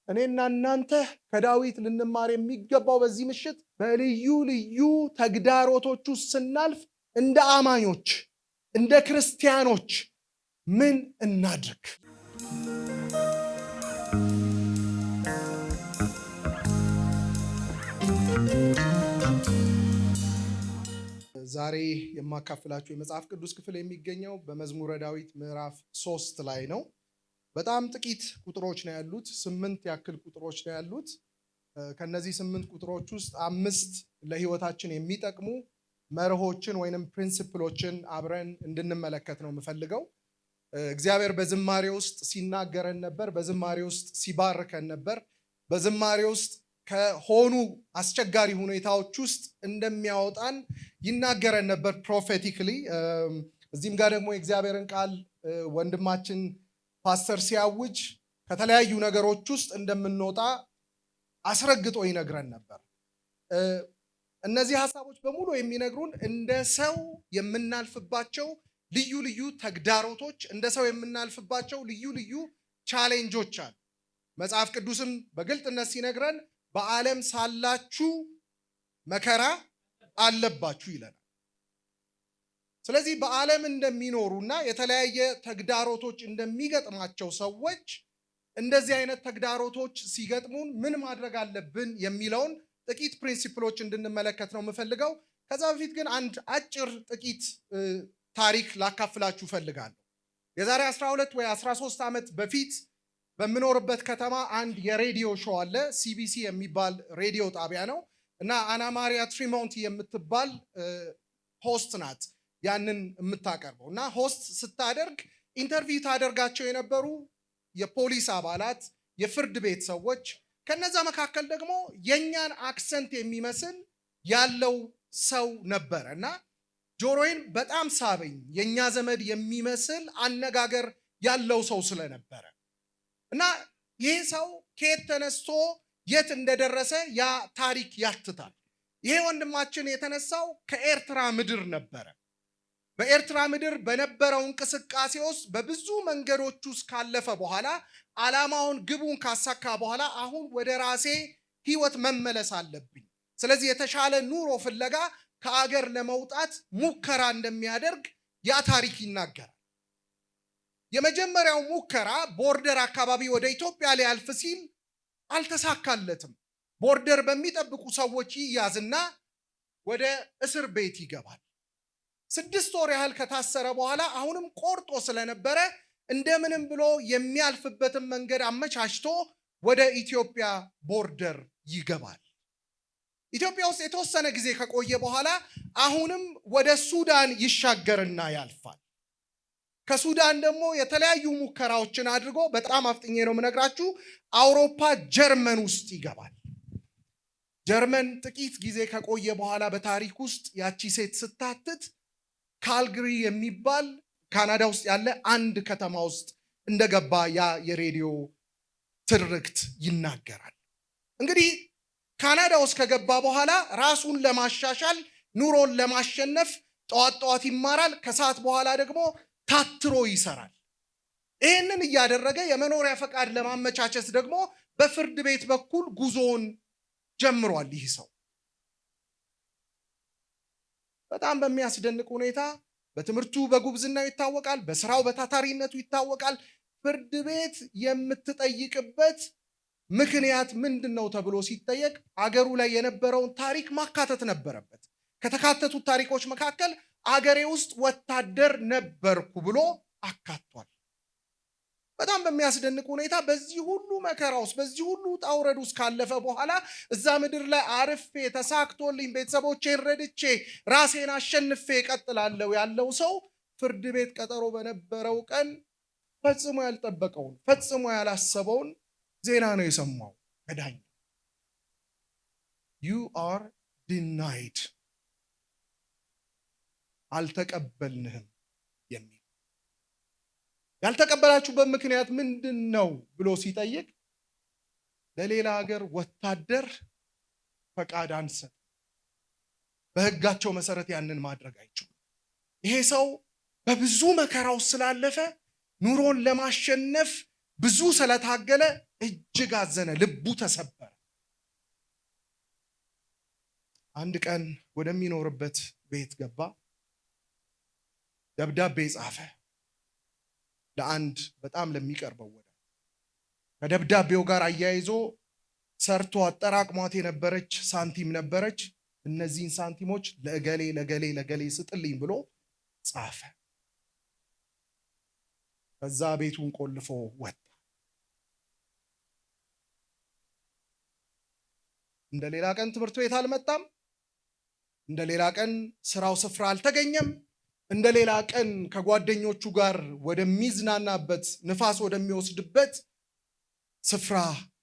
እኔና እናንተ ከዳዊት ልንማር የሚገባው በዚህ ምሽት በልዩ ልዩ ተግዳሮቶች ውስጥ ስናልፍ እንደ አማኞች እንደ ክርስቲያኖች ምን እናድርግ? ዛሬ የማካፍላችሁ የመጽሐፍ ቅዱስ ክፍል የሚገኘው በመዝሙረ ዳዊት ምዕራፍ 3 ላይ ነው። በጣም ጥቂት ቁጥሮች ነው ያሉት፣ 8 ያክል ቁጥሮች ነው ያሉት። ከነዚህ 8 ቁጥሮች ውስጥ 5 ለህይወታችን የሚጠቅሙ መርሆችን ወይንም ፕሪንሲፕሎችን አብረን እንድንመለከት ነው የምፈልገው። እግዚአብሔር በዝማሬ ውስጥ ሲናገረን ነበር፣ በዝማሬ ውስጥ ሲባርከን ነበር፣ በዝማሬ ውስጥ ከሆኑ አስቸጋሪ ሁኔታዎች ውስጥ እንደሚያወጣን ይናገረን ነበር ፕሮፌቲክሊ። እዚህም ጋር ደግሞ የእግዚአብሔርን ቃል ወንድማችን ፓስተር ሲያውጅ ከተለያዩ ነገሮች ውስጥ እንደምንወጣ አስረግጦ ይነግረን ነበር። እነዚህ ሐሳቦች በሙሉ የሚነግሩን እንደ ሰው የምናልፍባቸው ልዩ ልዩ ተግዳሮቶች፣ እንደ ሰው የምናልፍባቸው ልዩ ልዩ ቻሌንጆች አሉ። መጽሐፍ ቅዱስም በግልጥነት ሲነግረን በዓለም ሳላችሁ መከራ አለባችሁ ይለናል። ስለዚህ በዓለም እንደሚኖሩና የተለያየ ተግዳሮቶች እንደሚገጥማቸው ሰዎች እንደዚህ አይነት ተግዳሮቶች ሲገጥሙን ምን ማድረግ አለብን የሚለውን ጥቂት ፕሪንሲፕሎች እንድንመለከት ነው የምፈልገው። ከዛ በፊት ግን አንድ አጭር ጥቂት ታሪክ ላካፍላችሁ ፈልጋለሁ። የዛሬ 12 ወይ 13 ዓመት በፊት በምኖርበት ከተማ አንድ የሬዲዮ ሾው አለ። ሲቢሲ የሚባል ሬዲዮ ጣቢያ ነው እና አና ማሪያ ትሪሞንቲ የምትባል ሆስት ናት ያንን የምታቀርበው። እና ሆስት ስታደርግ ኢንተርቪው ታደርጋቸው የነበሩ የፖሊስ አባላት፣ የፍርድ ቤት ሰዎች፣ ከነዛ መካከል ደግሞ የኛን አክሰንት የሚመስል ያለው ሰው ነበረ እና ጆሮዬን በጣም ሳበኝ። የኛ ዘመድ የሚመስል አነጋገር ያለው ሰው ስለነበረ እና ይህ ሰው ከየት ተነስቶ የት እንደደረሰ ያ ታሪክ ያትታል። ይሄ ወንድማችን የተነሳው ከኤርትራ ምድር ነበረ። በኤርትራ ምድር በነበረው እንቅስቃሴ ውስጥ በብዙ መንገዶች ውስጥ ካለፈ በኋላ ዓላማውን ግቡን ካሳካ በኋላ አሁን ወደ ራሴ ህይወት መመለስ አለብኝ፣ ስለዚህ የተሻለ ኑሮ ፍለጋ ከአገር ለመውጣት ሙከራ እንደሚያደርግ ያ ታሪክ ይናገራል። የመጀመሪያው ሙከራ ቦርደር አካባቢ ወደ ኢትዮጵያ ሊያልፍ ሲል አልተሳካለትም። ቦርደር በሚጠብቁ ሰዎች ይያዝና ወደ እስር ቤት ይገባል። 6 ወር ያህል ከታሰረ በኋላ አሁንም ቆርጦ ስለነበረ እንደምንም ብሎ የሚያልፍበትን መንገድ አመቻችቶ ወደ ኢትዮጵያ ቦርደር ይገባል። ኢትዮጵያ ውስጥ የተወሰነ ጊዜ ከቆየ በኋላ አሁንም ወደ ሱዳን ይሻገርና ያልፋል። ከሱዳን ደግሞ የተለያዩ ሙከራዎችን አድርጎ በጣም አፍጥኜ ነው የምነግራችሁ አውሮፓ ጀርመን ውስጥ ይገባል። ጀርመን ጥቂት ጊዜ ከቆየ በኋላ በታሪክ ውስጥ ያቺ ሴት ስታትት ካልግሪ የሚባል ካናዳ ውስጥ ያለ አንድ ከተማ ውስጥ እንደገባ ያ የሬዲዮ ትርክት ይናገራል። እንግዲህ ካናዳ ውስጥ ከገባ በኋላ ራሱን ለማሻሻል ኑሮን ለማሸነፍ ጠዋት ይማራል፣ ከሰዓት በኋላ ደግሞ ታትሮ ይሰራል። ይህንን እያደረገ የመኖሪያ ፈቃድ ለማመቻቸት ደግሞ በፍርድ ቤት በኩል ጉዞውን ጀምሯል። ይህ ሰው በጣም በሚያስደንቅ ሁኔታ በትምህርቱ በጉብዝናው ይታወቃል፣ በስራው በታታሪነቱ ይታወቃል። ፍርድ ቤት የምትጠይቅበት ምክንያት ምንድን ነው ተብሎ ሲጠየቅ አገሩ ላይ የነበረውን ታሪክ ማካተት ነበረበት። ከተካተቱት ታሪኮች መካከል አገሬ ውስጥ ወታደር ነበርኩ ብሎ አካቷል። በጣም በሚያስደንቅ ሁኔታ በዚህ ሁሉ መከራ ውስጥ በዚህ ሁሉ ጣውረድ ውስጥ ካለፈ በኋላ እዛ ምድር ላይ አርፌ ተሳክቶልኝ ቤተሰቦቼን ረድቼ ራሴን አሸንፌ እቀጥላለሁ ያለው ሰው ፍርድ ቤት ቀጠሮ በነበረው ቀን ፈጽሞ ያልጠበቀውን ፈጽሞ ያላሰበውን ዜና ነው የሰማው ከዳኝ you are denied አልተቀበልንህም የሚል። ያልተቀበላችሁበት ምክንያት ምንድን ነው ብሎ ሲጠይቅ ለሌላ ሀገር ወታደር ፈቃድ አንሰጥ፣ በህጋቸው መሰረት ያንን ማድረግ አይችሉም። ይሄ ሰው በብዙ መከራው ስላለፈ ኑሮን ለማሸነፍ ብዙ ስለታገለ እጅግ አዘነ፣ ልቡ ተሰበረ። አንድ ቀን ወደሚኖርበት ቤት ገባ። ደብዳቤ ጻፈ ለአንድ በጣም ለሚቀርበው ወዳጅ። ከደብዳቤው ጋር አያይዞ ሰርቶ አጠራቅሟት የነበረች ሳንቲም ነበረች። እነዚህን ሳንቲሞች ለእገሌ ለገሌ ለገሌ ስጥልኝ ብሎ ጻፈ። ከዛ ቤቱን ቆልፎ ወጣ። እንደ ሌላ ቀን ትምህርት ቤት አልመጣም። እንደ ሌላ ቀን ስራው ስፍራ አልተገኘም። እንደ ሌላ ቀን ከጓደኞቹ ጋር ወደሚዝናናበት ንፋስ ወደሚወስድበት ስፍራ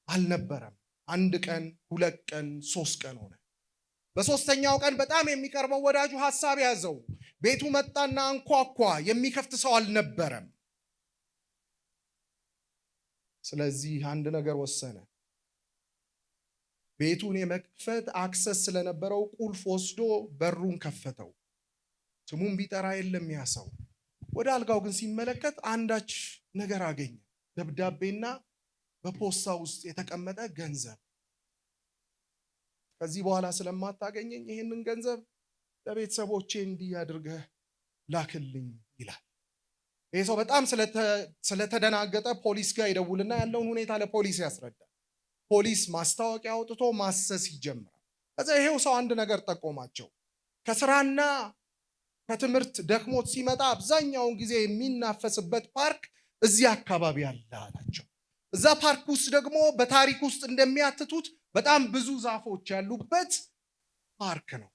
አልነበረም። አንድ ቀን፣ 2 ቀን፣ 3 ቀን ሆነ። በሶስተኛው ቀን በጣም የሚቀርበው ወዳጁ ሐሳብ ያዘው። ቤቱ መጣና አንኳኳ። የሚከፍት ሰው አልነበረም። ስለዚህ አንድ ነገር ወሰነ። ቤቱን የመክፈት አክሰስ ስለነበረው ቁልፍ ወስዶ በሩን ከፈተው። ስሙን ቢጠራ የለም ያ ሰው። ወደ አልጋው ግን ሲመለከት አንዳች ነገር አገኘ። ደብዳቤና በፖስታ ውስጥ የተቀመጠ ገንዘብ። ከዚህ በኋላ ስለማታገኘኝ ይህንን ገንዘብ ለቤተሰቦቼ እንዲህ አድርገህ ላክልኝ ይላል። ይህ ሰው በጣም ስለተደናገጠ ፖሊስ ጋር ይደውልና ያለውን ሁኔታ ለፖሊስ ያስረዳል። ፖሊስ ማስታወቂያ አውጥቶ ማሰስ ይጀምራል። ከዛ ይሄው ሰው አንድ ነገር ጠቆማቸው። ከስራና ከትምህርት ደክሞት ሲመጣ አብዛኛውን ጊዜ የሚናፈስበት ፓርክ እዚህ አካባቢ አለ አላቸው። እዛ ፓርክ ውስጥ ደግሞ በታሪክ ውስጥ እንደሚያትቱት በጣም ብዙ ዛፎች ያሉበት ፓርክ ነው።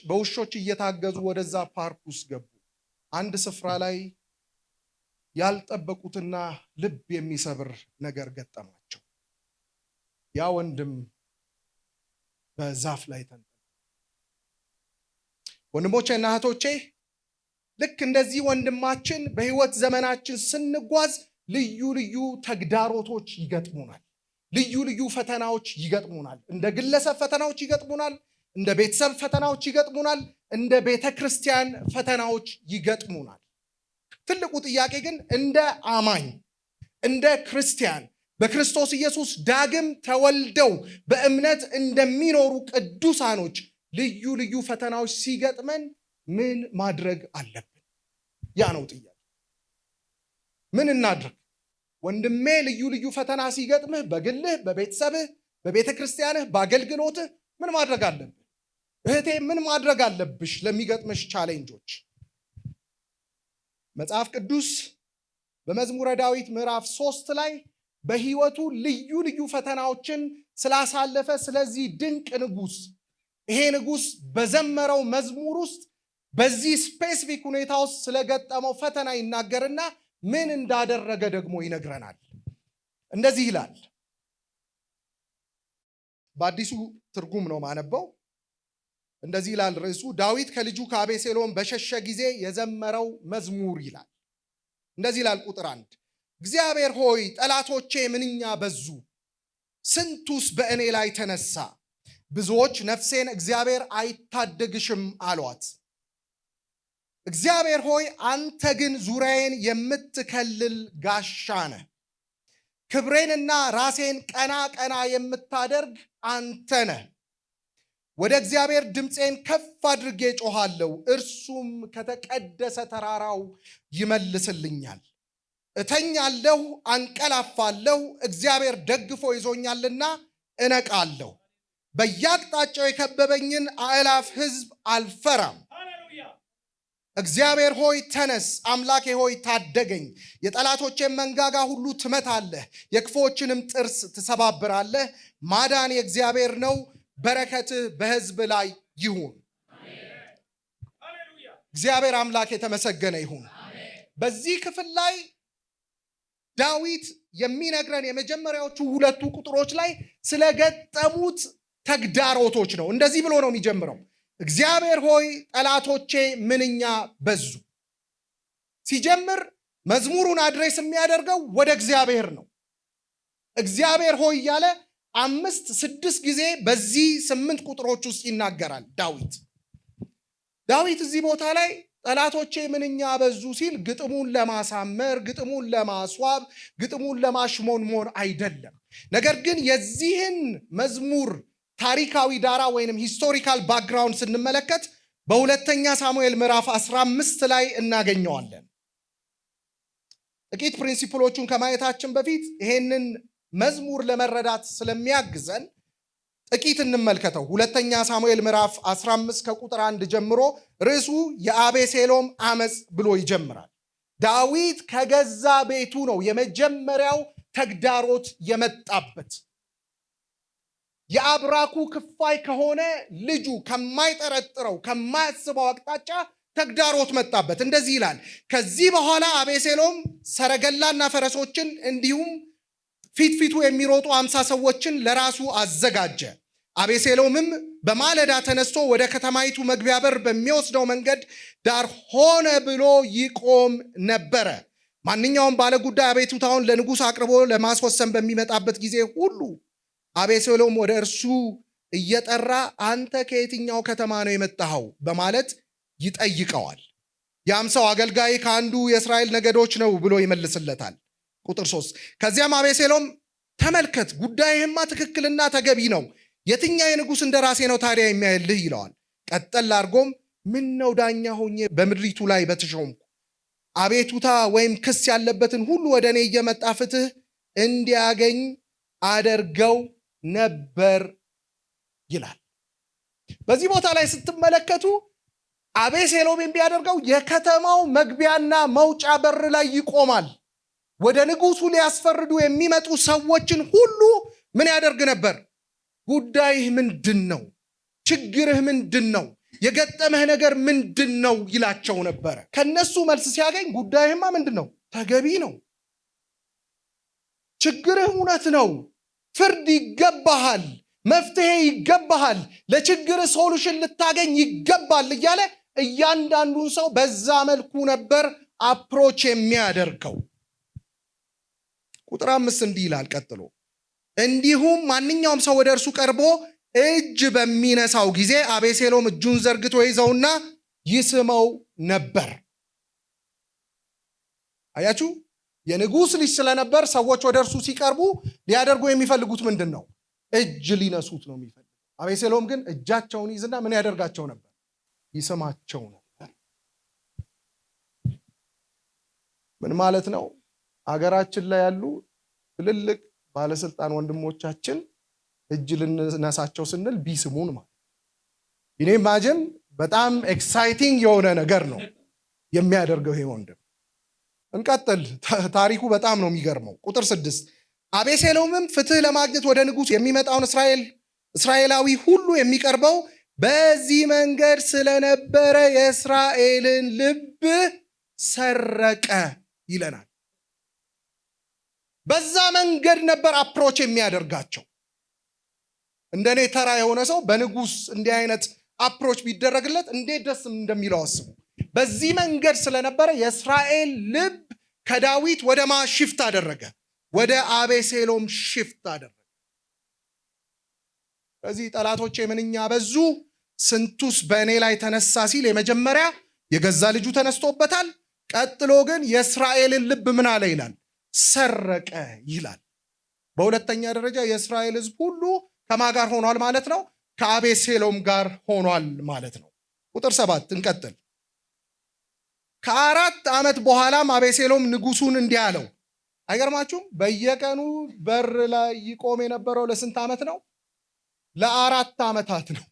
በውሾች እየታገዙ ወደዛ ፓርክ ውስጥ ገቡ። አንድ ስፍራ ላይ ያልጠበቁትና ልብ የሚሰብር ነገር ገጠማቸው። ያ ወንድም በዛፍ ላይ ተንጠለጠለ። ወንድሞቼና እህቶቼ ልክ እንደዚህ ወንድማችን በህይወት ዘመናችን ስንጓዝ ልዩ ልዩ ተግዳሮቶች ይገጥሙናል። ልዩ ልዩ ፈተናዎች ይገጥሙናል። እንደ ግለሰብ ፈተናዎች ይገጥሙናል። እንደ ቤተሰብ ፈተናዎች ይገጥሙናል። እንደ ቤተ ክርስቲያን ፈተናዎች ይገጥሙናል። ትልቁ ጥያቄ ግን እንደ አማኝ እንደ ክርስቲያን በክርስቶስ ኢየሱስ ዳግም ተወልደው በእምነት እንደሚኖሩ ቅዱሳኖች ልዩ ልዩ ፈተናዎች ሲገጥመን ምን ማድረግ አለብን? ያ ነው ጥያቄ። ምን እናድርግ? ወንድሜ ልዩ ልዩ ፈተና ሲገጥምህ በግልህ፣ በቤተሰብህ፣ በቤተ ክርስቲያንህ፣ በአገልግሎትህ ምን ማድረግ አለብህ? እህቴ ምን ማድረግ አለብሽ ለሚገጥምሽ ቻሌንጆች? መጽሐፍ ቅዱስ በመዝሙረ ዳዊት ምዕራፍ 3 ላይ በህይወቱ ልዩ ልዩ ፈተናዎችን ስላሳለፈ ስለዚህ ድንቅ ንጉሥ ይሄ ንጉሥ በዘመረው መዝሙር ውስጥ በዚህ ስፔሲፊክ ሁኔታ ውስጥ ስለገጠመው ፈተና ይናገርና ምን እንዳደረገ ደግሞ ይነግረናል። እንደዚህ ይላል። በአዲሱ ትርጉም ነው ማነበው። እንደዚህ ይላል ርዕሱ፣ ዳዊት ከልጁ ከአቤሴሎም በሸሸ ጊዜ የዘመረው መዝሙር ይላል። እንደዚህ ይላል ቁጥር 1፣ እግዚአብሔር ሆይ ጠላቶቼ ምንኛ በዙ፣ ስንቱስ በእኔ ላይ ተነሳ። ብዙዎች ነፍሴን እግዚአብሔር አይታደግሽም አሏት። እግዚአብሔር ሆይ አንተ ግን ዙሪያዬን የምትከልል ጋሻ ነህ። ክብሬንና ራሴን ቀና ቀና የምታደርግ አንተ ነህ። ወደ እግዚአብሔር ድምፄን ከፍ አድርጌ ጮኻለሁ፣ እርሱም ከተቀደሰ ተራራው ይመልስልኛል። እተኛለሁ፣ አንቀላፋለሁ፣ እግዚአብሔር ደግፎ ይዞኛልና እነቃለሁ። በየአቅጣጫው የከበበኝን አእላፍ ሕዝብ አልፈራም። እግዚአብሔር ሆይ ተነስ፣ አምላኬ ሆይ ታደገኝ። የጠላቶቼን መንጋጋ ሁሉ ትመታለህ፣ የክፉዎችንም ጥርስ ትሰባብራለህ። ማዳን የእግዚአብሔር ነው፣ በረከትህ በሕዝብ ላይ ይሁን። እግዚአብሔር አምላክ የተመሰገነ ይሁን። በዚህ ክፍል ላይ ዳዊት የሚነግረን የመጀመሪያዎቹ 2 ቁጥሮች ላይ ስለገጠሙት ተግዳሮቶች ነው። እንደዚህ ብሎ ነው የሚጀምረው፣ እግዚአብሔር ሆይ ጠላቶቼ ምንኛ በዙ። ሲጀምር መዝሙሩን አድሬስ የሚያደርገው ወደ እግዚአብሔር ነው። እግዚአብሔር ሆይ እያለ 5-6 ጊዜ በዚህ 8 ቁጥሮች ውስጥ ይናገራል ዳዊት። እዚህ ቦታ ላይ ጠላቶቼ ምንኛ በዙ ሲል ግጥሙን ለማሳመር፣ ግጥሙን ለማስዋብ፣ ግጥሙን ለማሽሞንሞን አይደለም። ነገር ግን የዚህን መዝሙር ታሪካዊ ዳራ ወይንም ሂስቶሪካል ባክግራውንድ ስንመለከት በሁለተኛ ሳሙኤል ምዕራፍ 15 ላይ እናገኘዋለን። ጥቂት ፕሪንሲፕሎቹን ከማየታችን በፊት ይሄንን መዝሙር ለመረዳት ስለሚያግዘን ጥቂት እንመልከተው። ሁለተኛ ሳሙኤል ምዕራፍ 15 ከቁጥር 1 ጀምሮ ርዕሱ የአቤሴሎም አመፅ ብሎ ይጀምራል። ዳዊት ከገዛ ቤቱ ነው የመጀመሪያው ተግዳሮት የመጣበት። የአብራኩ ክፋይ ከሆነ ልጁ ከማይጠረጥረው ከማያስበው አቅጣጫ ተግዳሮት መጣበት። እንደዚህ ይላል፣ ከዚህ በኋላ አቤሴሎም ሰረገላና ፈረሶችን እንዲሁም ፊት ፊቱ የሚሮጡ 50 ሰዎችን ለራሱ አዘጋጀ። አቤሴሎምም በማለዳ ተነስቶ ወደ ከተማይቱ መግቢያ በር በሚወስደው መንገድ ዳር ሆነ ብሎ ይቆም ነበረ። ማንኛውም ባለጉዳይ አቤቱታውን ለንጉሥ አቅርቦ ለማስወሰን በሚመጣበት ጊዜ ሁሉ አቤሴሎም ወደ እርሱ እየጠራ አንተ ከየትኛው ከተማ ነው የመጣኸው በማለት ይጠይቀዋል። ያም ሰው አገልጋይ ከአንዱ የእስራኤል ነገዶች ነው ብሎ ይመልስለታል። ቁጥር 3 ከዚያም አቤሴሎም ተመልከት፣ ጉዳይህማ ትክክልና ተገቢ ነው፣ የትኛው የንጉሥ እንደራሴ ነው ታዲያ የሚያይልህ ይለዋል። ቀጠል አድርጎም ምን ነው ዳኛ ሆኜ በምድሪቱ ላይ በተሾምኩ አቤቱታ ወይም ክስ ያለበትን ሁሉ ወደ እኔ እየመጣ ፍትህ እንዲያገኝ አደርገው ነበር ይላል። በዚህ ቦታ ላይ ስትመለከቱ አቤሴሎም የሚያደርገው የከተማው መግቢያና መውጫ በር ላይ ይቆማል። ወደ ንጉሱ ሊያስፈርዱ የሚመጡ ሰዎችን ሁሉ ምን ያደርግ ነበር? ጉዳይህ ምንድን ነው? ችግርህ ምንድን ነው? የገጠመህ ነገር ምንድን ነው ይላቸው ነበረ። ከነሱ መልስ ሲያገኝ ጉዳይህማ ምንድን ነው? ተገቢ ነው፣ ችግርህ እውነት ነው፣ ፍርድ ይገባሃል፣ መፍትሄ ይገባሃል፣ ለችግርህ ሶሉሽን ልታገኝ ይገባል እያለ እያንዳንዱን ሰው በዛ መልኩ ነበር አፕሮች የሚያደርገው። ቁጥር 5 እንዲህ ይላል ቀጥሎ፣ እንዲሁም ማንኛውም ሰው ወደ እርሱ ቀርቦ እጅ በሚነሳው ጊዜ አቤሴሎም እጁን ዘርግቶ ይዘውና ይስመው ነበር። አያችሁ፣ የንጉሥ ልጅ ስለነበር ሰዎች ወደ እርሱ ሲቀርቡ ሊያደርጉ የሚፈልጉት ምንድን ነው? እጅ ሊነሱት ነው የሚፈልጉት። አቤሴሎም ግን እጃቸውን ይዝና ምን ያደርጋቸው ነበር? ይስማቸው ነበር። ምን ማለት ነው? አገራችን ላይ ያሉ ትልልቅ ባለስልጣን ወንድሞቻችን እጅ ልነሳቸው ስንል ቢስሙን ማለት እኔ ኢማጂን በጣም ኤክሳይቲንግ የሆነ ነገር ነው የሚያደርገው ይሄ ወንድም። እንቀጥል። ታሪኩ በጣም ነው የሚገርመው። ቁጥር 6 አቤሴሎምም ፍትህ ለማግኘት ወደ ንጉሥ የሚመጣውን እስራኤላዊ ሁሉ የሚቀርበው በዚህ መንገድ ስለነበረ የእስራኤልን ልብ ሰረቀ ይለናል። በዛ መንገድ ነበር አፕሮች የሚያደርጋቸው። እንደኔ ተራ የሆነ ሰው በንጉሥ እንዲህ አይነት አፕሮች ቢደረግለት እንዴት ደስ እንደሚለው አስቡ። በዚህ መንገድ ስለነበረ የእስራኤል ልብ ከዳዊት ወደ ማ ሽፍት አደረገ? ወደ አቤሴሎም ሽፍት አደረገ። ስለዚህ ጠላቶቼ ምንኛ በዙ፣ ስንቱስ በእኔ ላይ ተነሳ ሲል የመጀመሪያ የገዛ ልጁ ተነስቶበታል። ቀጥሎ ግን የእስራኤልን ልብ ምን አለ ይላል? ሰረቀ ይላል። በሁለተኛ ደረጃ የእስራኤል ሕዝብ ሁሉ ከማ ጋር ሆኗል ማለት ነው? ከአቤሴሎም ጋር ሆኗል ማለት ነው። ቁጥር 7 እንቀጥል። ከ4 ዓመት በኋላም አቤሴሎም ንጉሱን እንዲህ አለው። አይገርማችሁም? በየቀኑ በር ላይ ይቆም የነበረው ለስንት ዓመት ነው? ለ4 ዓመታት ነው።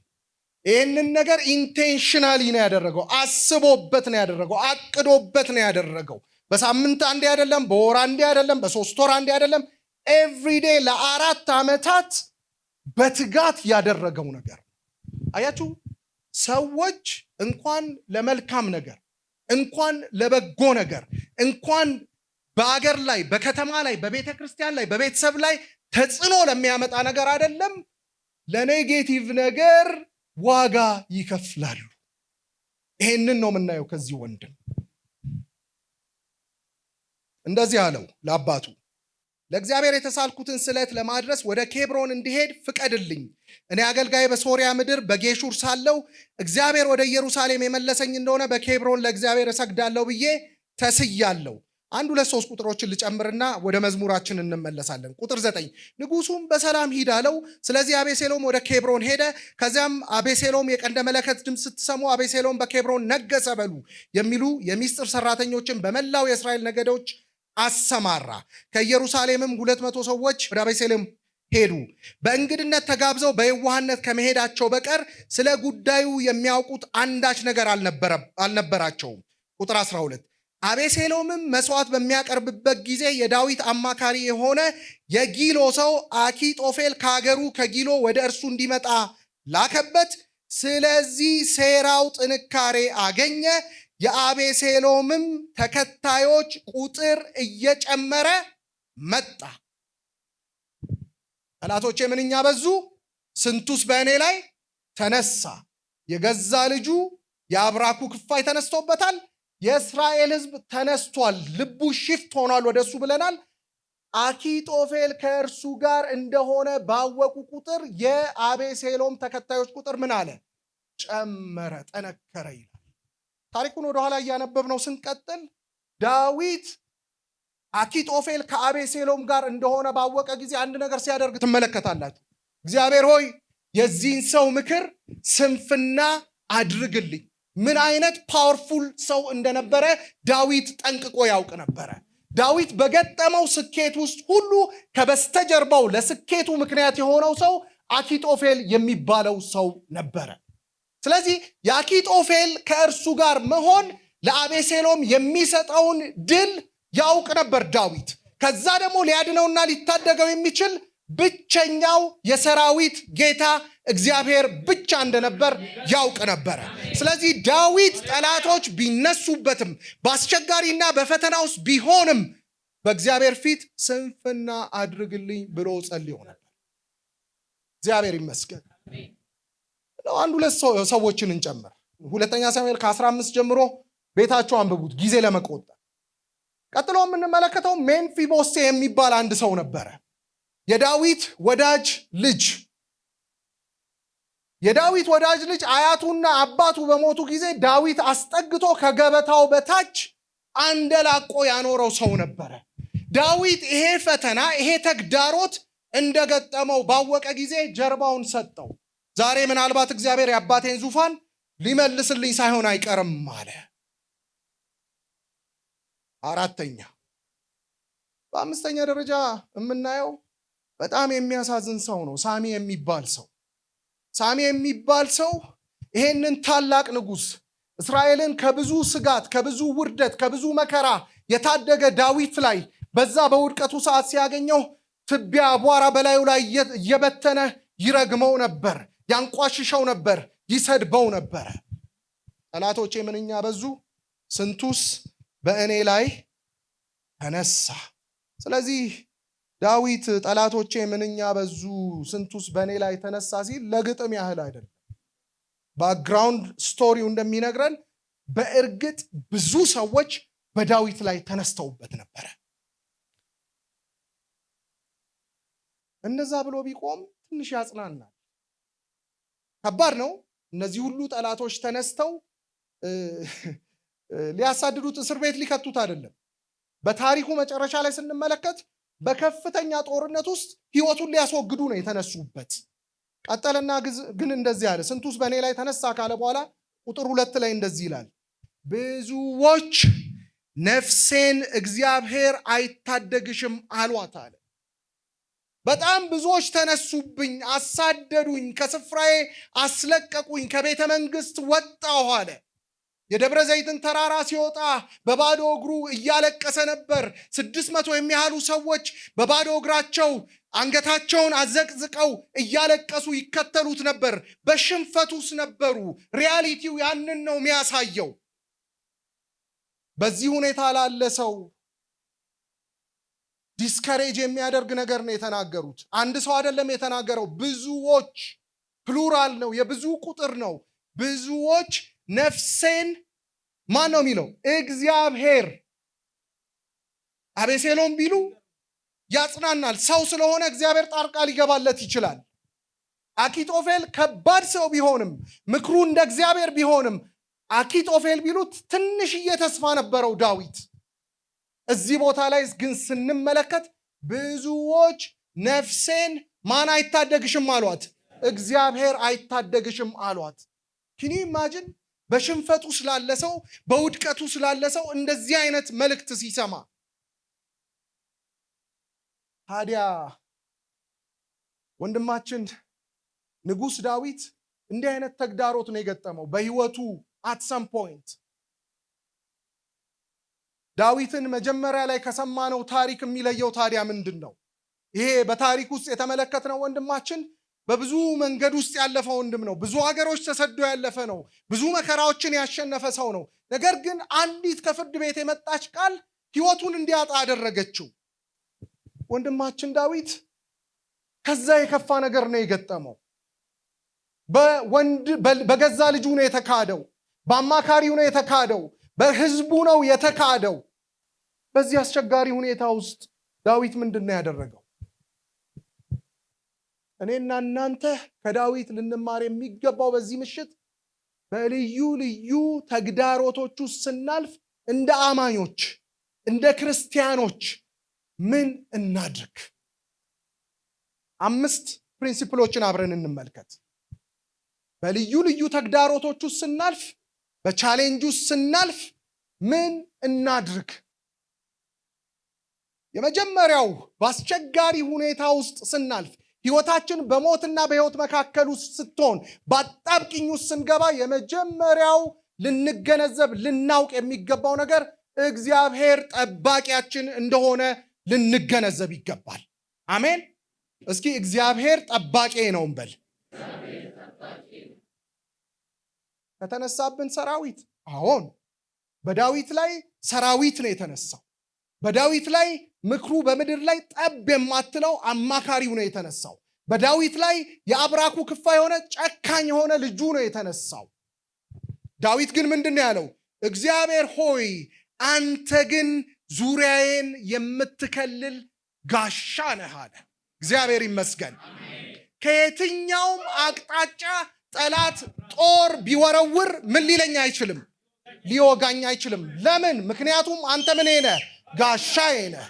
ይህንን ነገር ኢንቴንሽናሊ ነው ያደረገው። አስቦበት ነው ያደረገው። አቅዶበት ነው ያደረገው። በሳምንት አንዴ አይደለም፣ በወር አንዴ አይደለም፣ በ3 ወር አንዴ አይደለም። ኤቭሪዴ ለ4 ዓመታት በትጋት ያደረገው ነገር። አያችሁ፣ ሰዎች እንኳን ለመልካም ነገር፣ እንኳን ለበጎ ነገር፣ እንኳን በአገር ላይ፣ በከተማ ላይ፣ በቤተ ክርስቲያን ላይ፣ በቤተሰብ ላይ ተጽዕኖ ለሚያመጣ ነገር አይደለም፣ ለኔጌቲቭ ነገር ዋጋ ይከፍላሉ። ይሄንን ነው የምናየው ከዚህ ወንድም። እንደዚህ አለው ለአባቱ፣ ለእግዚአብሔር የተሳልኩትን ስለት ለማድረስ ወደ ኬብሮን እንዲሄድ ፍቀድልኝ። እኔ አገልጋይ በሶርያ ምድር በጌሹር ሳለው እግዚአብሔር ወደ ኢየሩሳሌም የመለሰኝ እንደሆነ በኬብሮን ለእግዚአብሔር እሰግዳለሁ ብዬ ተስያለሁ። 1 2 3 ቁጥሮችን ልጨምርና ወደ መዝሙራችን እንመለሳለን። ቁጥር 9 ንጉሱም በሰላም ሂድ አለው። ስለዚህ አቤሴሎም ወደ ኬብሮን ሄደ። ከዚያም አቤሴሎም የቀንደ መለከት ድምፅ ስትሰሙ አቤሴሎም በኬብሮን ነገሰ በሉ የሚሉ የሚስጥር ሰራተኞችን በመላው የእስራኤል ነገዶች አሰማራ። ከኢየሩሳሌምም 200 ሰዎች ወደ አቤሴሎም ሄዱ። በእንግድነት ተጋብዘው በየዋህነት ከመሄዳቸው በቀር ስለ ጉዳዩ የሚያውቁት አንዳች ነገር አልነበራቸውም። ቁጥር 12 አቤሴሎምም መስዋዕት በሚያቀርብበት ጊዜ የዳዊት አማካሪ የሆነ የጊሎ ሰው አኪጦፌል ከሀገሩ ከጊሎ ወደ እርሱ እንዲመጣ ላከበት። ስለዚህ ሴራው ጥንካሬ አገኘ። የአቤሴሎምም ተከታዮች ቁጥር እየጨመረ መጣ። ጠላቶቼ ምንኛ በዙ፣ ስንቱስ በእኔ ላይ ተነሳ። የገዛ ልጁ የአብራኩ ክፋይ ተነስቶበታል። የእስራኤል ሕዝብ ተነስቷል፣ ልቡ ሽፍት ሆኗል ወደሱ ብለናል። አኪጦፌል ከእርሱ ጋር እንደሆነ ባወቁ ቁጥር የአቤሴሎም ተከታዮች ቁጥር ምን አለ? ጨመረ፣ ጠነከረ ይላል። ታሪኩን ወደኋላ እያነበብነው ስንቀጥል ዳዊት አኪጦፌል ከአቤሴሎም ጋር እንደሆነ ባወቀ ጊዜ አንድ ነገር ሲያደርግ ትመለከታላችሁ። እግዚአብሔር ሆይ የዚህን ሰው ምክር ስንፍና አድርግልኝ። ምን አይነት ፓወርፉል ሰው እንደነበረ ዳዊት ጠንቅቆ ያውቅ ነበረ። ዳዊት በገጠመው ስኬት ውስጥ ሁሉ ከበስተጀርባው ለስኬቱ ምክንያት የሆነው ሰው አኪጦፌል የሚባለው ሰው ነበረ። ስለዚህ የአኪጦፌል ከእርሱ ጋር መሆን ለአቤሴሎም የሚሰጠውን ድል ያውቅ ነበር ዳዊት። ከዛ ደግሞ ሊያድነውና ሊታደገው የሚችል ብቸኛው የሰራዊት ጌታ እግዚአብሔር ብቻ እንደነበር ያውቅ ነበረ። ስለዚህ ዳዊት ጠላቶች ቢነሱበትም በአስቸጋሪና በፈተና ውስጥ ቢሆንም በእግዚአብሔር ፊት ስንፍና አድርግልኝ ብሎ ጸልዮ ነበር። እግዚአብሔር ይመስገን። 1 2 ሰዎችን እንጨምር። 2 ሳሙኤል ከ15 ጀምሮ ቤታቸው አንብቡት ጊዜ ለመቆጠር። ቀጥሎ የምንመለከተው ሜምፊቦስቴ የሚባል አንድ ሰው ነበረ። የዳዊት ወዳጅ ልጅ። የዳዊት ወዳጅ ልጅ አያቱና አባቱ በሞቱ ጊዜ ዳዊት አስጠግቶ ከገበታው በታች አንደላቆ ያኖረው ሰው ነበረ። ዳዊት ይሄ ፈተና ይሄ ተግዳሮት እንደገጠመው ባወቀ ጊዜ ጀርባውን ሰጠው። ዛሬ ምናልባት እግዚአብሔር የአባቴን ዙፋን ሊመልስልኝ ሳይሆን አይቀርም አለ። 4ኛ በ5ኛ ደረጃ የምናየው በጣም የሚያሳዝን ሰው ነው። ሳሚ የሚባል ሰው። ሳሚ የሚባል ሰው ይሄንን ታላቅ ንጉሥ እስራኤልን ከብዙ ስጋት፣ ከብዙ ውርደት፣ ከብዙ መከራ የታደገ ዳዊት ላይ በዛ በውድቀቱ ሰዓት ሲያገኘው ትቢያ አቧራ በላዩ ላይ እየበተነ ይረግመው ነበር፣ ያንቋሽሸው ነበር፣ ይሰድበው ነበር። ጠላቶቼ ምንኛ በዙ፣ ስንቱስ በእኔ ላይ ተነሳ። ስለዚህ ዳዊት ጠላቶቼ ምንኛ በዙ፣ ስንቱስ በእኔ ላይ ተነሳ ሲል ለግጥም ያህል አይደለም። ባክግራውንድ ስቶሪው እንደሚነግረን በእርግጥ ብዙ ሰዎች በዳዊት ላይ ተነስተውበት ነበረ። እንደዛ ብሎ ቢቆም ትንሽ ያጽናናል። ከባድ ነው። እነዚህ ሁሉ ጠላቶች ተነስተው ሊያሳድዱት እስር ቤት ሊከቱት አይደለም። በታሪኩ መጨረሻ ላይ ስንመለከት በከፍተኛ ጦርነት ውስጥ ሕይወቱን ሊያስወግዱ ነው የተነሱበት። ቀጠለና ግን እንደዚህ አለ። ስንቱስ በእኔ ላይ ተነሳ ካለ በኋላ ቁጥር 2 ላይ እንደዚህ ይላል፣ ብዙዎች ነፍሴን እግዚአብሔር አይታደግሽም አሏት አለ። በጣም ብዙዎች ተነሱብኝ፣ አሳደዱኝ፣ ከስፍራዬ አስለቀቁኝ፣ ከቤተ መንግስት ወጣሁ አለ። የደብረ ዘይትን ተራራ ሲወጣ በባዶ እግሩ እያለቀሰ ነበር። 600 የሚያህሉ ሰዎች በባዶ እግራቸው አንገታቸውን አዘቅዝቀው እያለቀሱ ይከተሉት ነበር። በሽንፈት ውስጥ ነበሩ። ሪያሊቲው ያንን ነው የሚያሳየው። በዚህ ሁኔታ ላለ ሰው ዲስከሬጅ የሚያደርግ ነገር ነው የተናገሩት። አንድ ሰው አይደለም የተናገረው፣ ብዙዎች፣ ፕሉራል ነው፣ የብዙ ቁጥር ነው። ብዙዎች ነፍሴን ማን ነው የሚለው? እግዚአብሔር። አቤሴሎም ቢሉ ያጽናናል። ሰው ስለሆነ እግዚአብሔር ጣልቃ ሊገባለት ይችላል። አኪጦፌል ከባድ ሰው ቢሆንም ምክሩ እንደ እግዚአብሔር ቢሆንም አኪጦፌል ቢሉት ትንሽዬ ተስፋ ነበረው ዳዊት። እዚህ ቦታ ላይ ግን ስንመለከት ብዙዎች ነፍሴን ማን አይታደግሽም አሏት? እግዚአብሔር አይታደግሽም አሏት። ኪኒ ኢማጂን በሽንፈቱ ስላለ ሰው፣ በውድቀቱ ስላለ ሰው እንደዚህ አይነት መልእክት ሲሰማ። ታዲያ ወንድማችን ንጉሥ ዳዊት እንዲህ አይነት ተግዳሮት ነው የገጠመው በህይወቱ። አት ሰም ፖይንት ዳዊትን መጀመሪያ ላይ ከሰማነው ታሪክ የሚለየው ታዲያ ምንድን ነው? ይሄ በታሪክ ውስጥ የተመለከትነው ወንድማችን በብዙ መንገድ ውስጥ ያለፈ ወንድም ነው። ብዙ ሀገሮች ተሰዶ ያለፈ ነው። ብዙ መከራዎችን ያሸነፈ ሰው ነው። ነገር ግን አንዲት ከፍርድ ቤት የመጣች ቃል ህይወቱን እንዲያጣ አደረገችው። ወንድማችን ዳዊት ከዛ የከፋ ነገር ነው የገጠመው። በገዛ ልጁ ነው የተካደው። በአማካሪው ነው የተካደው። በህዝቡ ነው የተካደው። በዚህ አስቸጋሪ ሁኔታ ውስጥ ዳዊት ምንድን ነው ያደረገው? እኔና እናንተ ከዳዊት ልንማር የሚገባው በዚህ ምሽት በልዩ ልዩ ተግዳሮቶች ውስጥ ስናልፍ እንደ አማኞች እንደ ክርስቲያኖች ምን እናድርግ? 5 ፕሪንሲፕሎችን አብረን እንመልከት። በልዩ ልዩ ተግዳሮቶች ውስጥ ስናልፍ፣ በቻሌንጅ ውስጥ ስናልፍ ምን እናድርግ? የመጀመሪያው በአስቸጋሪ ሁኔታ ውስጥ ስናልፍ፣ ህይወታችን በሞትና በህይወት መካከል ውስጥ ስትሆን፣ በአጣብቂኝ ውስጥ ስንገባ የመጀመሪያው ልንገነዘብ ልናውቅ የሚገባው ነገር እግዚአብሔር ጠባቂያችን እንደሆነ ልንገነዘብ ይገባል። አሜን። እስኪ እግዚአብሔር ጠባቂ ነው እንበል። ከተነሳብን ሰራዊት፣ አዎን በዳዊት ላይ ሰራዊት ነው የተነሳው። በዳዊት ላይ ምክሩ በምድር ላይ ጠብ የማትለው አማካሪው ነው የተነሳው። በዳዊት ላይ የአብራኩ ክፋይ የሆነ ጨካኝ የሆነ ልጁ ነው የተነሳው። ዳዊት ግን ምንድን ነው ያለው? እግዚአብሔር ሆይ አንተ ግን ዙሪያዬን የምትከልል ጋሻ ነህ አለ። እግዚአብሔር ይመስገን። ከየትኛውም አቅጣጫ ጠላት ጦር ቢወረውር ምን ሊለኝ አይችልም? ሊወጋኝ አይችልም። ለምን? ምክንያቱም አንተ ምን ነህ? ጋሻዬ ነህ።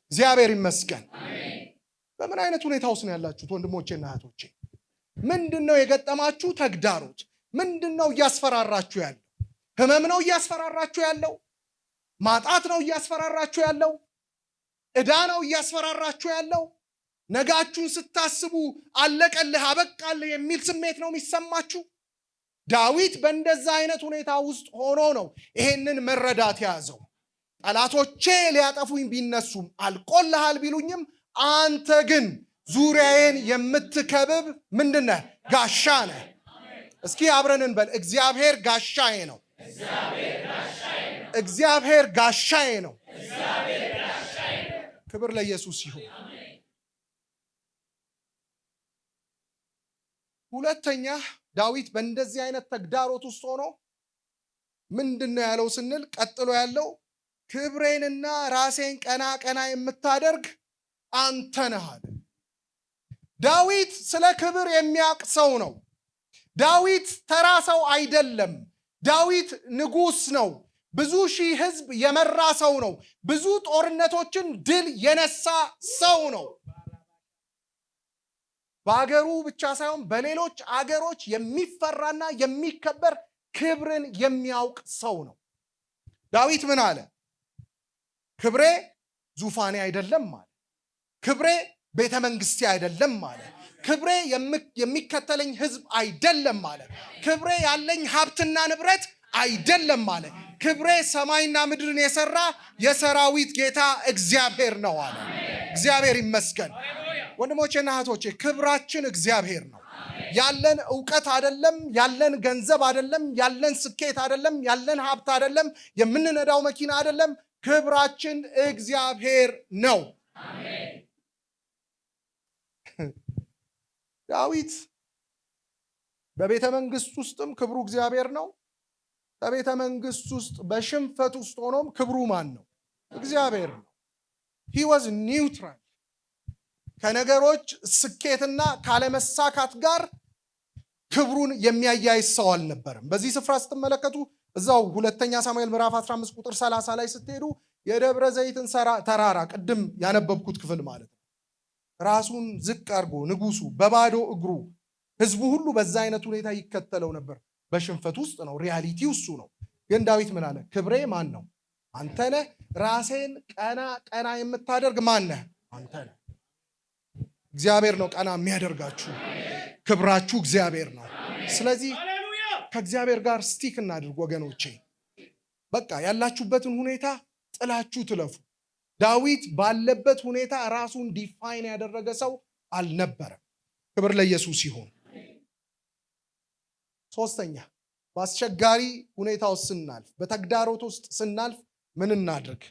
እግዚአብሔር ይመስገን። በምን አይነት ሁኔታ ውስጥ ነው ያላችሁት ወንድሞቼና እህቶቼ? ምንድነው የገጠማችሁ ተግዳሮት? ምንድነው እያስፈራራችሁ ያለው? ህመም ነው እያስፈራራችሁ ያለው? ማጣት ነው እያስፈራራችሁ ያለው? ዕዳ ነው እያስፈራራችሁ ያለው? ነጋችሁን ስታስቡ አለቀልህ አበቃልህ የሚል ስሜት ነው የሚሰማችሁ? ዳዊት በእንደዛ አይነት ሁኔታ ውስጥ ሆኖ ነው ይሄንን መረዳት የያዘው። ጠላቶቼ ሊያጠፉኝ ቢነሱም አልቆልሃል ቢሉኝም አንተ ግን ዙሪያዬን የምትከብብ ምንድነህ? ጋሻ ነህ። እስኪ አብረን እንበል፣ እግዚአብሔር ጋሻዬ ነው። እግዚአብሔር ጋሻዬ ነው። ክብር ለኢየሱስ ይሁን። ሁለተኛ ዳዊት በእንደዚህ አይነት ተግዳሮት ውስጥ ሆኖ ምንድነው ያለው ስንል፣ ቀጥሎ ያለው ክብሬንና ራሴን ቀና ቀና የምታደርግ አንተ ነህ አለ። ዳዊት ስለ ክብር የሚያውቅ ሰው ነው። ዳዊት ተራ ሰው አይደለም። ዳዊት ንጉሥ ነው። ብዙ ሺህ ሕዝብ የመራ ሰው ነው። ብዙ ጦርነቶችን ድል የነሳ ሰው ነው። በአገሩ ብቻ ሳይሆን በሌሎች አገሮች የሚፈራና የሚከበር ክብርን የሚያውቅ ሰው ነው። ዳዊት ምን አለ? ክብሬ ዙፋኔ አይደለም አለ። ክብሬ ቤተ መንግስቴ አይደለም አለ። ክብሬ የሚከተለኝ ሕዝብ አይደለም አለ። ክብሬ ያለኝ ሀብትና ንብረት አይደለም አለ። ክብሬ ሰማይና ምድርን የሰራ የሰራዊት ጌታ እግዚአብሔር ነው አለ። እግዚአብሔር ይመስገን። ወንድሞቼና እህቶቼ ክብራችን እግዚአብሔር ነው። ያለን ዕውቀት አይደለም፣ ያለን ገንዘብ አይደለም፣ ያለን ስኬት አይደለም፣ ያለን ሀብት አይደለም፣ የምንነዳው መኪና አይደለም። ክብራችን እግዚአብሔር ነው። ዳዊት በቤተ መንግስት ውስጥም ክብሩ እግዚአብሔር ነው። በቤተ መንግስት ውስጥ በሽንፈት ውስጥ ሆኖም ክብሩ ማን ነው? እግዚአብሔር ነው። he was neutral ከነገሮች ስኬትና ካለመሳካት ጋር ክብሩን የሚያያይዝ ሰው አልነበረም። በዚህ ስፍራ ስትመለከቱ እዛው ሁለተኛ ሳሙኤል ምዕራፍ 15 ቁጥር 30 ላይ ስትሄዱ የደብረ ዘይትን ተራራ ቅድም ያነበብኩት ክፍል ማለት ነው ራሱን ዝቅ አድርጎ ንጉሱ በባዶ እግሩ ህዝቡ ሁሉ በዛ አይነት ሁኔታ ይከተለው ነበር። በሽንፈት ውስጥ ነው፣ ሪያሊቲው እሱ ነው። ግን ዳዊት ምን አለ? ክብሬ ማን ነው? አንተ ነህ። ራሴን ቀና የምታደርግ ማን ነህ? አንተ ነህ። እግዚአብሔር ነው ቀና የሚያደርጋችሁ። ክብራችሁ እግዚአብሔር ነው። ስለዚህ ከእግዚአብሔር ጋር ስቲክ እናድርግ ወገኖቼ። በቃ ያላችሁበትን ሁኔታ ጥላችሁ ትለፉ። ዳዊት ባለበት ሁኔታ ራሱን ዲፋይን ያደረገ ሰው አልነበረም። ክብር ለኢየሱስ ይሁን። ሶስተኛ በአስቸጋሪ ሁኔታ ውስጥ ስናልፍ፣ በተግዳሮት ውስጥ ስናልፍ ምን እናድርግ?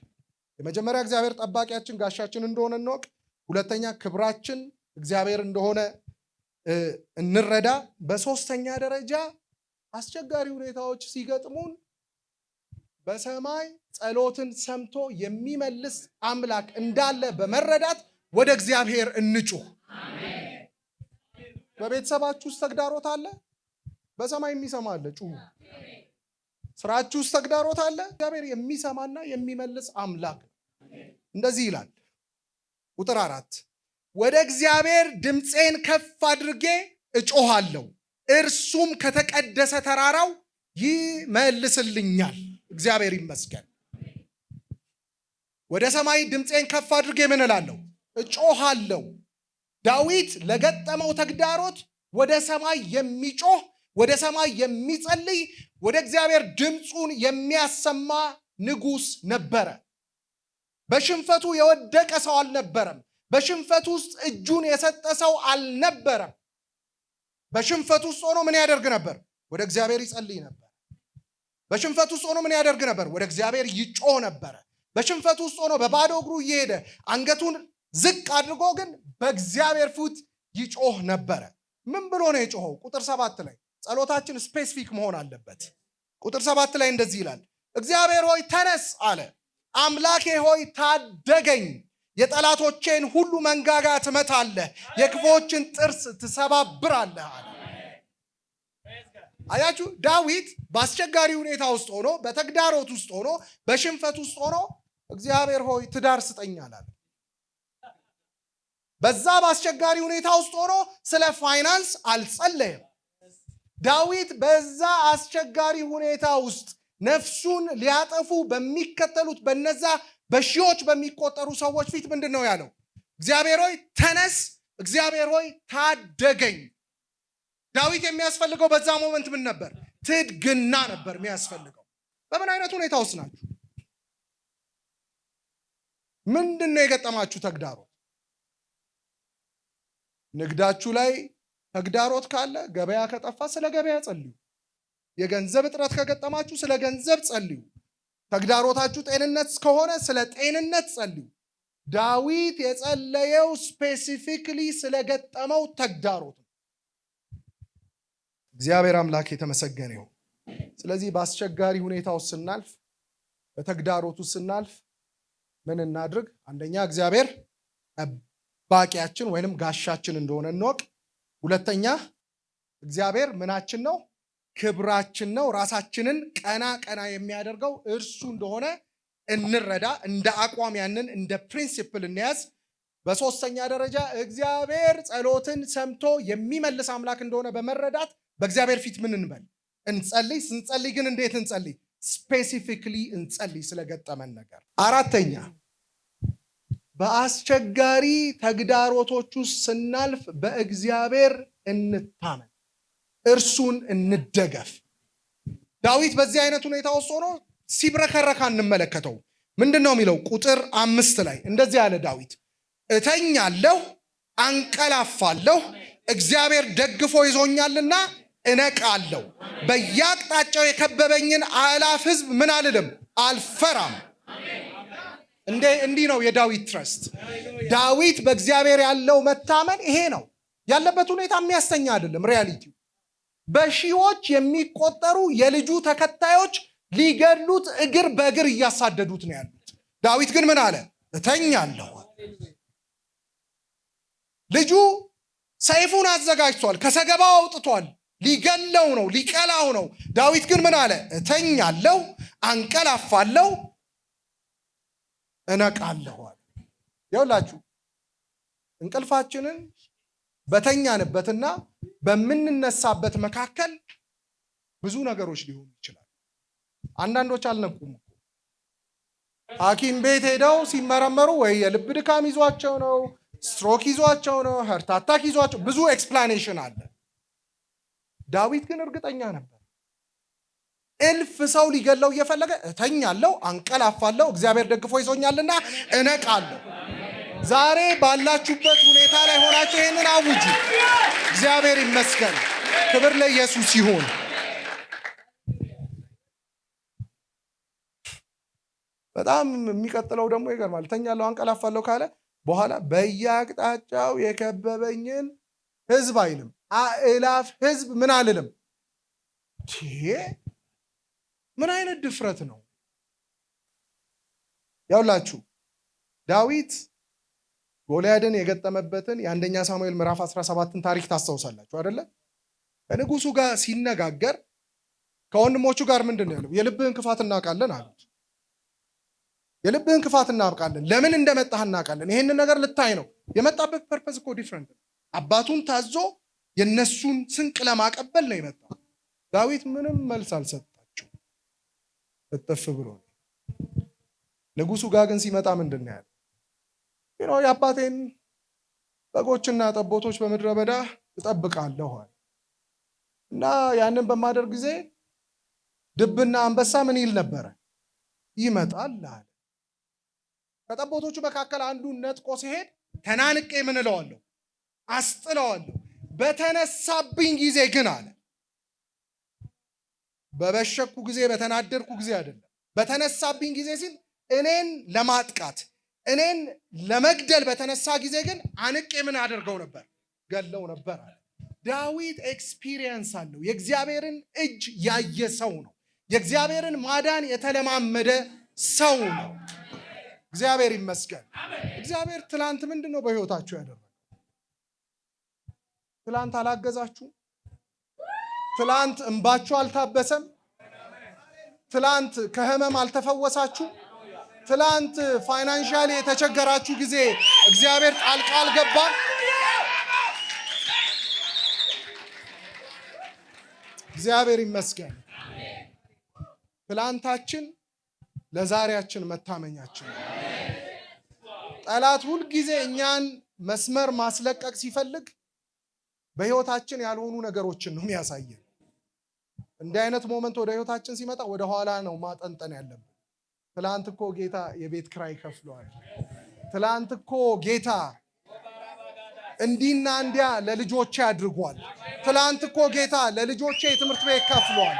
የመጀመሪያ እግዚአብሔር ጠባቂያችን ጋሻችን እንደሆነ እንወቅ። ሁለተኛ ክብራችን እግዚአብሔር እንደሆነ እንረዳ። በሶስተኛ ደረጃ አስቸጋሪ ሁኔታዎች ሲገጥሙን በሰማይ ጸሎትን ሰምቶ የሚመልስ አምላክ እንዳለ በመረዳት ወደ እግዚአብሔር እንጩህ። በቤተሰባችሁ ውስጥ ተግዳሮት አለ፣ በሰማይ የሚሰማ አለ፣ ጩሁ። ስራችሁ ውስጥ ተግዳሮት አለ፣ እግዚአብሔር የሚሰማና የሚመልስ አምላክ ነው። እንደዚህ ይላል ቁጥር 4 ወደ እግዚአብሔር ድምፄን ከፍ አድርጌ እጮሃለሁ፣ እርሱም ከተቀደሰ ተራራው ይመልስልኛል። እግዚአብሔር ይመስገን። ወደ ሰማይ ድምፄን ከፍ አድርጌ ምን እላለሁ? እጮሃለሁ። ዳዊት ለገጠመው ተግዳሮት ወደ ሰማይ የሚጮህ፣ ወደ ሰማይ የሚጸልይ፣ ወደ እግዚአብሔር ድምፁን የሚያሰማ ንጉሥ ነበረ። በሽንፈቱ የወደቀ ሰው አልነበረም። በሽንፈቱ ውስጥ እጁን የሰጠ ሰው አልነበረም። በሽንፈቱ ውስጥ ሆኖ ምን ያደርግ ነበር? ወደ እግዚአብሔር ይጸልይ ነበር። በሽንፈቱ ውስጥ ሆኖ ምን ያደርግ ነበር? ወደ እግዚአብሔር ይጮህ ነበረ። በሽንፈቱ ውስጥ ሆኖ በባዶ እግሩ እየሄደ አንገቱን ዝቅ አድርጎ ግን በእግዚአብሔር ፊት ይጮህ ነበረ። ምን ብሎ ነው የጮኸው? ቁጥር 7 ላይ ጸሎታችን ስፔሲፊክ መሆን አለበት። ቁጥር 7 ላይ እንደዚህ ይላል፣ እግዚአብሔር ሆይ ተነስ አለ፣ አምላኬ ሆይ ታደገኝ። የጠላቶቼን ሁሉ መንጋጋ ትመታለህ፣ የክፉዎችን ጥርስ ትሰባብራለህ አለ። አያችሁ፣ ዳዊት በአስቸጋሪ ሁኔታ ውስጥ ሆኖ፣ በተግዳሮት ውስጥ ሆኖ፣ በሽንፈት ውስጥ ሆኖ እግዚአብሔር ሆይ ትዳር ስጠኝ አላለ። በዛ በአስቸጋሪ ሁኔታ ውስጥ ሆኖ ስለ ፋይናንስ አልጸለየም። ዳዊት በዛ አስቸጋሪ ሁኔታ ውስጥ ነፍሱን ሊያጠፉ በሚከተሉት በነዛ በሺዎች በሚቆጠሩ ሰዎች ፊት ምንድን ነው ያለው? እግዚአብሔር ሆይ ተነስ፣ እግዚአብሔር ሆይ ታደገኝ። ዳዊት የሚያስፈልገው በዛ ሞመንት ምን ነበር? ትድግና ነበር የሚያስፈልገው። በምን አይነት ሁኔታ ውስጥ ናችሁ? ምንድን ነው የገጠማችሁ ተግዳሮት? ንግዳችሁ ላይ ተግዳሮት ካለ፣ ገበያ ከጠፋ ስለ ገበያ ጸልዩ። የገንዘብ እጥረት ከገጠማችሁ ስለ ገንዘብ ጸልዩ። ተግዳሮታችሁ ጤንነት ከሆነ ስለ ጤንነት ጸልዩ። ዳዊት የጸለየው ስፔሲፊክሊ ስለገጠመው ተግዳሮት ነው። እግዚአብሔር አምላክ የተመሰገነ ይሁን። ስለዚህ በአስቸጋሪ ሁኔታ ውስጥ ስናልፍ፣ በተግዳሮት ውስጥ ስናልፍ ምን እናድርግ? አንደኛ እግዚአብሔር ጠባቂያችን ወይንም ጋሻችን እንደሆነ እንወቅ። ሁለተኛ እግዚአብሔር ምናችን ነው? ክብራችን ነው። ራሳችንን ቀና የሚያደርገው እርሱ እንደሆነ እንረዳ። እንደ አቋም ያንን እንደ ፕሪንሲፕል እንያዝ። በሶስተኛ ደረጃ እግዚአብሔር ጸሎትን ሰምቶ የሚመልስ አምላክ እንደሆነ በመረዳት በእግዚአብሔር ፊት ምን እንበል? እንጸልይ። ስንጸልይ ግን እንዴት እንጸልይ? ስፔሲፊክሊ እንጸልይ ስለገጠመን ነገር። አራተኛ በአስቸጋሪ ተግዳሮቶች ውስጥ ስናልፍ በእግዚአብሔር እንታመን፣ እርሱን እንደገፍ። ዳዊት በዚህ አይነት ሁኔታ ውስጥ ሆኖ ሲብረከረካ እንመለከተው። ምንድን ነው የሚለው? ቁጥር 5 ላይ እንደዚህ ያለ ዳዊት፣ እተኛለሁ፣ አንቀላፋለሁ፣ እግዚአብሔር ደግፎ ይዞኛልና እነቃለሁ። በየአቅጣጫው የከበበኝን አእላፍ ሕዝብ ምን አልልም፣ አልፈራም። እንዲህ ነው የዳዊት ትረስት። ዳዊት በእግዚአብሔር ያለው መታመን ይሄ ነው። ያለበት ሁኔታ የሚያስተኛ አይደለም። ሪያሊቲው በሺዎች የሚቆጠሩ የልጁ ተከታዮች ሊገድሉት እግር በእግር እያሳደዱት ነው ያሉት። ዳዊት ግን ምን አለ? እተኛለሁ። ልጁ ሰይፉን አዘጋጅቷል፣ ከሰገባው አውጥቷል፣ ሊገለው ነው፣ ሊቀላው ነው። ዳዊት ግን ምን አለ? እተኛለሁ፣ አንቀላፋለሁ፣ እነቃለሁ። ይኸውላችሁ እንቅልፋችንን በተኛንበትና በምንነሳበት መካከል ብዙ ነገሮች ሊሆኑ ይችላል። አንዳንዶች አልነቁም እኮ ሐኪም ቤት ሄደው ሲመረመሩ ወይ የልብ ድካም ይዟቸው ነው፣ ስትሮክ ይዟቸው ነው፣ ሀርት አታክ ይዟቸው፣ ብዙ ኤክስፕላኔሽን አለ። ዳዊት ግን እርግጠኛ ነበር። እልፍ ሰው ሊገለው እየፈለገ እተኛለሁ፣ አንቀላፋለሁ፣ እግዚአብሔር ደግፎ ይዞኛልና እነቃለሁ። ዛሬ ባላችሁበት ሁኔታ ላይ ሆናችሁ ይሄንን አውጁ። እግዚአብሔር ይመስገን። ክብር ለኢየሱስ ይሁን። በጣም የሚቀጥለው ደግሞ ይገርማል። እተኛለሁ፣ አንቀላፋለሁ ካለ በኋላ በየአቅጣጫው የከበበኝን ሕዝብ አይልም፣ አእላፍ ሕዝብ ምን አልልም። ምን አይነት ድፍረት ነው? ያውላችሁ ዳዊት ጎልያድን የገጠመበትን የአንደኛ ሳሙኤል ምዕራፍ 17ን ታሪክ ታስታውሳላችሁ አይደለ? ከንጉሱ ጋር ሲነጋገር ከወንድሞቹ ጋር ምንድን ነው ያለው? የልብህን ክፋት እናውቃለን አሉት። የልብህን ክፋት እናውቃለን፣ ለምን እንደመጣህ እናውቃለን። ይሄንን ነገር ልታይ ነው የመጣበት። ፐርፐዝ እኮ ዲፍረንት። አባቱን ታዞ የነሱን ስንቅ ለማቀበል ነው የመጣው። ዳዊት ምንም መልስ አልሰጣቸው፣ እጥፍ ብሎ። ንጉሱ ጋር ግን ሲመጣ ምንድን ነው ያለው? የአባቴን በጎችና ጠቦቶች በምድረ በዳ እጠብቃለሁ እና ያንን በማደርግ ጊዜ ድብና አንበሳ ምን ይል ነበረ? ይመጣል አለ። ከጠቦቶቹ መካከል አንዱን ነጥቆ ሲሄድ ተናንቄ ምን እለዋለሁ? አስጥለዋለሁ። በተነሳብኝ ጊዜ ግን አለ፣ በበሸኩ ጊዜ በተናደድኩ ጊዜ አይደለም፣ በተነሳብኝ ጊዜ ሲል እኔን ለማጥቃት እኔን ለመግደል በተነሳ ጊዜ ግን አንቄ ምን አደርገው ነበር? ገለው ነበር አለ። ዳዊት ኤክስፒሪየንስ አለው። የእግዚአብሔርን እጅ ያየ ሰው ነው። የእግዚአብሔርን ማዳን የተለማመደ ሰው ነው። እግዚአብሔር ይመስገን። እግዚአብሔር ትላንት ምንድን ነው በሕይወታችሁ ያደረገው? ትላንት አላገዛችሁ? ትላንት እንባችሁ አልታበሰም? ትላንት ከህመም አልተፈወሳችሁ? ትላንት ፋይናንሻሊ የተቸገራችሁ ጊዜ እግዚአብሔር ጣልቃ አልገባም? እግዚአብሔር ይመስገን። ትላንታችን ለዛሬያችን መታመኛችን ነው። ጠላት ሁልጊዜ እኛን መስመር ማስለቀቅ ሲፈልግ በሕይወታችን ያልሆኑ ነገሮችን ነው የሚያሳየን። እንዲህ አይነት ሞመንት ወደ ሕይወታችን ሲመጣ ወደ ኋላ ነው ማጠንጠን ያለብን። ትላንት እኮ ጌታ የቤት ክራይ ከፍሏል። ትላንት እኮ ጌታ እንዲህና እንዲያ ለልጆቼ አድርጓል። ትላንት እኮ ጌታ ለልጆቼ የትምህርት ቤት ከፍሏል።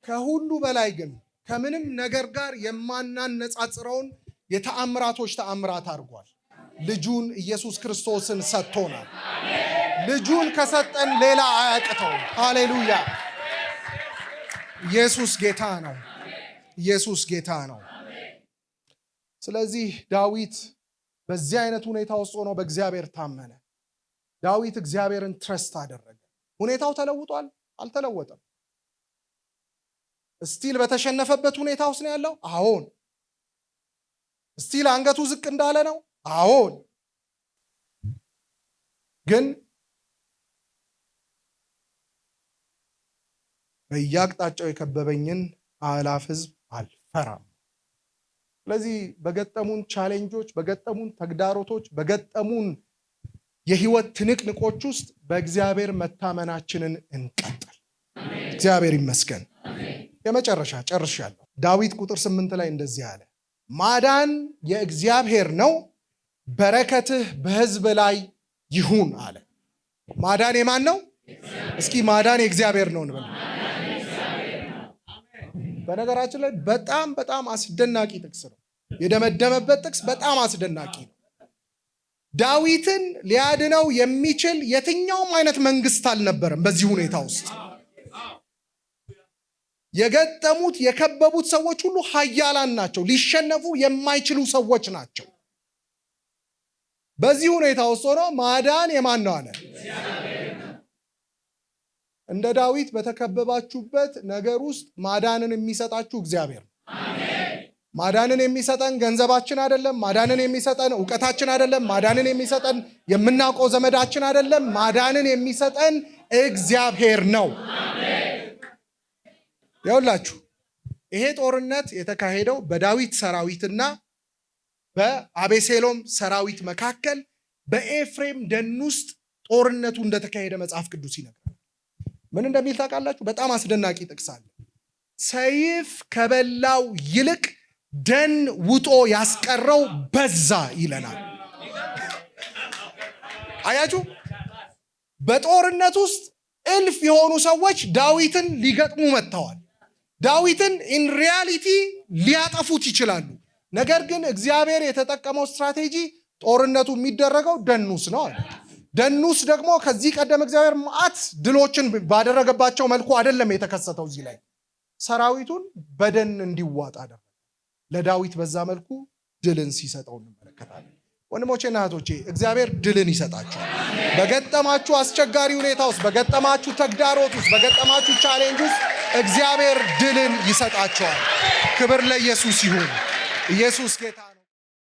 ከሁሉ በላይ ግን ከምንም ነገር ጋር የማናነጻጽረውን የተአምራቶች ተአምራት አድርጓል። ልጁን ኢየሱስ ክርስቶስን ሰጥቶናል። ልጁን ከሰጠን ሌላ አያቅተውም። ሃሌሉያ! ኢየሱስ ጌታ ነው። ኢየሱስ ጌታ ነው። ስለዚህ ዳዊት በዚህ አይነት ሁኔታ ውስጥ ሆኖ በእግዚአብሔር ታመነ። ዳዊት እግዚአብሔርን ትረስት አደረገ። ሁኔታው ተለውጧል? አልተለወጠም። እስቲል በተሸነፈበት ሁኔታ ውስጥ ነው ያለው? አዎን። እስቲል አንገቱ ዝቅ እንዳለ ነው? አዎን። ግን በየአቅጣጫው የከበበኝን አእላፍ ሕዝብ አልፈራም። ስለዚህ በገጠሙን ቻሌንጆች፣ በገጠሙን ተግዳሮቶች፣ በገጠሙን የህይወት ትንቅንቆች ውስጥ በእግዚአብሔር መታመናችንን እንቀጥል። እግዚአብሔር ይመስገን። የመጨረሻ ጨርሻለሁ። ዳዊት ቁጥር 8 ላይ እንደዚህ አለ፣ ማዳን የእግዚአብሔር ነው፣ በረከትህ በሕዝብ ላይ ይሁን አለ። ማዳን የማን ነው? እስኪ ማዳን የእግዚአብሔር ነው እንበል። በነገራችን ላይ በጣም በጣም አስደናቂ ጥቅስ ነው። የደመደመበት ጥቅስ በጣም አስደናቂ ነው። ዳዊትን ሊያድነው የሚችል የትኛውም አይነት መንግስት አልነበረም በዚህ ሁኔታ ውስጥ። የገጠሙት የከበቡት ሰዎች ሁሉ ኃያላን ናቸው፣ ሊሸነፉ የማይችሉ ሰዎች ናቸው። በዚህ ሁኔታ ውስጥ ሆኖ ማዳን የማን ነው አለ? እንደ ዳዊት በተከበባችሁበት ነገር ውስጥ ማዳንን የሚሰጣችሁ እግዚአብሔር ነው። ማዳንን የሚሰጠን ገንዘባችን አይደለም። ማዳንን የሚሰጠን ዕውቀታችን አይደለም። ማዳንን የሚሰጠን የምናውቀው ዘመዳችን አይደለም። ማዳንን የሚሰጠን እግዚአብሔር ነው። ይኸውላችሁ ይሄ ጦርነት የተካሄደው በዳዊት ሰራዊትና በአቤሴሎም ሰራዊት መካከል በኤፍሬም ደን ውስጥ ጦርነቱ እንደተካሄደ መጽሐፍ ቅዱስ ይነግራል። ምን እንደሚል ታውቃላችሁ? በጣም አስደናቂ ጥቅስ አለ። ሰይፍ ከበላው ይልቅ ደን ውጦ ያስቀረው በዛ ይለናል። አያችሁ፣ በጦርነት ውስጥ እልፍ የሆኑ ሰዎች ዳዊትን ሊገጥሙ መጥተዋል። ዳዊትን ኢን ሪያሊቲ ሊያጠፉት ይችላሉ። ነገር ግን እግዚአብሔር የተጠቀመው ስትራቴጂ ጦርነቱ የሚደረገው ደኑስ ነው አለ። ደኑስ ደግሞ ከዚህ ቀደም እግዚአብሔር መዓት ድሎችን ባደረገባቸው መልኩ አይደለም የተከሰተው። እዚህ ላይ ሰራዊቱን በደን እንዲዋጣ አደረገ። ለዳዊት በዛ መልኩ ድልን ሲሰጠው እንመለከታለን። ወንድሞቼና እህቶቼ እግዚአብሔር ድልን ይሰጣችኋል። በገጠማችሁ አስቸጋሪ ሁኔታ ውስጥ፣ በገጠማችሁ ተግዳሮት ውስጥ፣ በገጠማችሁ ቻሌንጅ ውስጥ እግዚአብሔር ድልን ይሰጣችኋል። ክብር ለኢየሱስ ይሁን። ኢየሱስ ጌታ ነው።